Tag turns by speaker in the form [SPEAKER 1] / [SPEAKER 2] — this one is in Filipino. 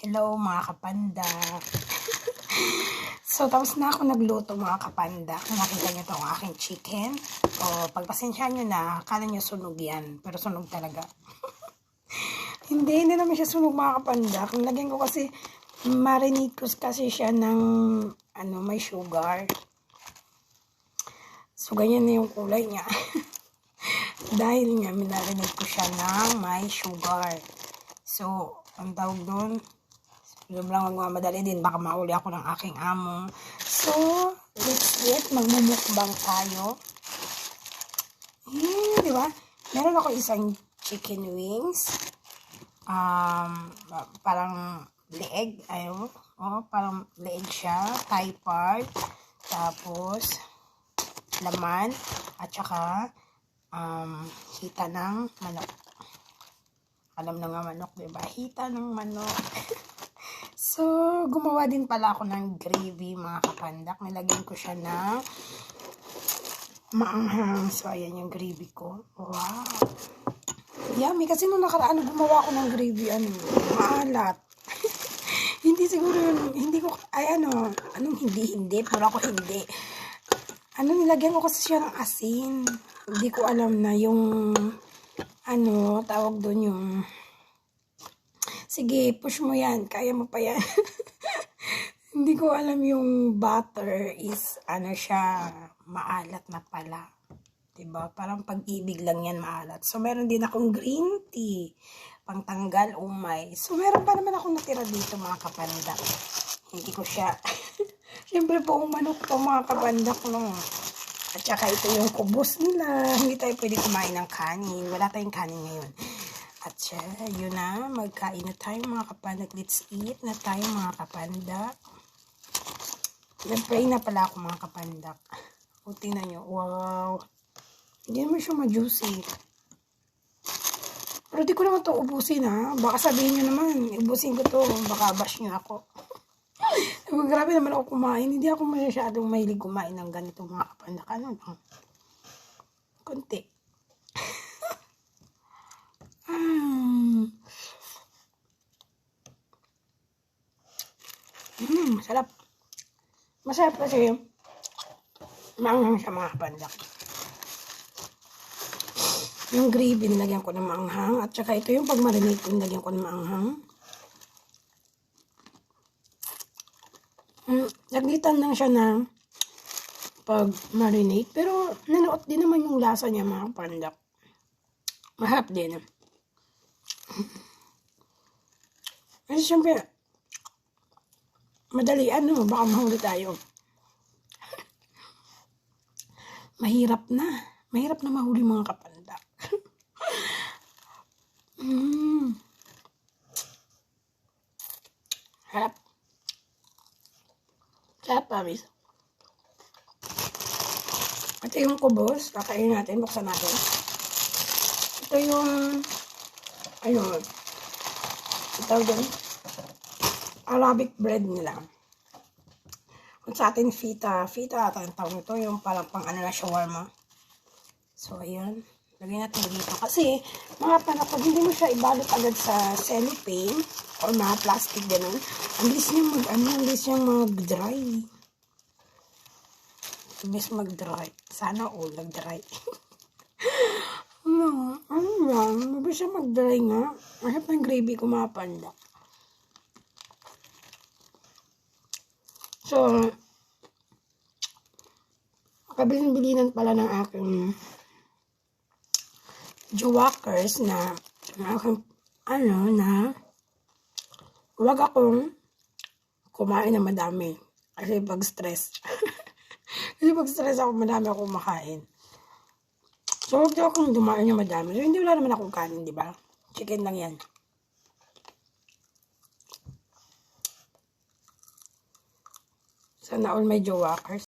[SPEAKER 1] Hello mga kapanda. So, tapos na ako nagluto mga kapanda. Kung nakita nyo itong aking chicken. O, pagpasensyahan nyo na, akala nyo sunog yan. Pero sunog talaga. Hindi naman siya sunog mga kapanda. Kung lagyan ko kasi, marinate ko kasi siya ng, may sugar. So, ganyan na yung kulay niya. Dahil nga, minarinate ko siya ng may sugar. So, ang tawag doon, sobrang magmamadali din. Baka mauli ako ng aking amo. So, let's get. Magmumukbang tayo. Di ba? Meron ako isang chicken wings. Parang leeg. Ayun. Parang leeg siya. Thigh part. Tapos, laman. At saka, hita ng manok. Alam na nga manok, diba? Hita ng manok. So, gumawa din pala ako ng gravy, mga kapandak. Nilagyan ko siya ng maanghang. So, ayan yung gravy ko. Wow! Yummy. Kasi nung nakaraan, gumawa ako ng gravy, maalat. Hindi siguro yun, hindi ko, anong hindi, puro ako hindi. Nilagyan ko kasi siya ng asin. Hindi ko alam na yung, tawag doon yung, sige, push mo yan. Kaya mo pa yan. Hindi ko alam yung butter is, siya, maalat na pala. Diba? Parang pag-ibig lang yan maalat. So, meron din akong green tea. Pangtanggal umay. So, meron pa naman akong natira dito, mga kapanda. Hindi ko siya, siyempre buong manok to, mga kapanda ko, no? At saka ito yung kubos nila. Hindi tayo pwede kumain ng kanin. Wala tayong kanin ngayon. At siya, yun na, magkain na tayo mga kapanda. Let's eat na tayo mga kapanda. Nag-pray na pala ako mga kapanda. O, tingnan nyo. Wow. Hindi naman siya ma-juicy. Pero di ko naman ito ubusin ha. Baka sabihin nyo naman, ubusin ko to. Baka bash nyo ako. Grabe naman ako kumain. Hindi ako masyadong mahilig kumain ng ganito mga kapanda. Kunti. Masarap. Masarap kasi maanghang siya mga kapanda. Yung gravy nilagyan ko ng maanghang. At saka ito yung pag-marinate ko nilagyan ko ng maanghang. Naglitan lang siya na pag-marinate. Pero nanuot din naman yung lasa niya mga kapanda. Mahap din. Kasi syempre, madali baka mahuli tayo. Mahirap na mahuli mga kapanda. Harap. Sarap, pamis. Ito yung kubos. Kakainin natin. Buksan natin. Ito yung ito yung Arabic bread nila. Kung sa atin fita ata ang tawag nito, yung parang pang shawarma. So, ayan. Lagyan natin dito. Kasi, mga pag hindi mo siya ibalot agad sa cellophane or mga plastic ganun, ang bilis niyang mag-dry. Ang bilis mag-dry. Sana all nag-dry. Mabilis siya mag-dry nga. Mahirap ng gravy ko mga panda. So, kabilin-bilinan pala ng aking jowakers na huwag akong kumain na madami. Kasi pag stress. Kasi pag stress ako, madami akong kumakain. So, huwag daw akong dumain yung madami. So, hindi wala naman akong kanin, di ba? Chicken lang yan. Sana all may jowakers.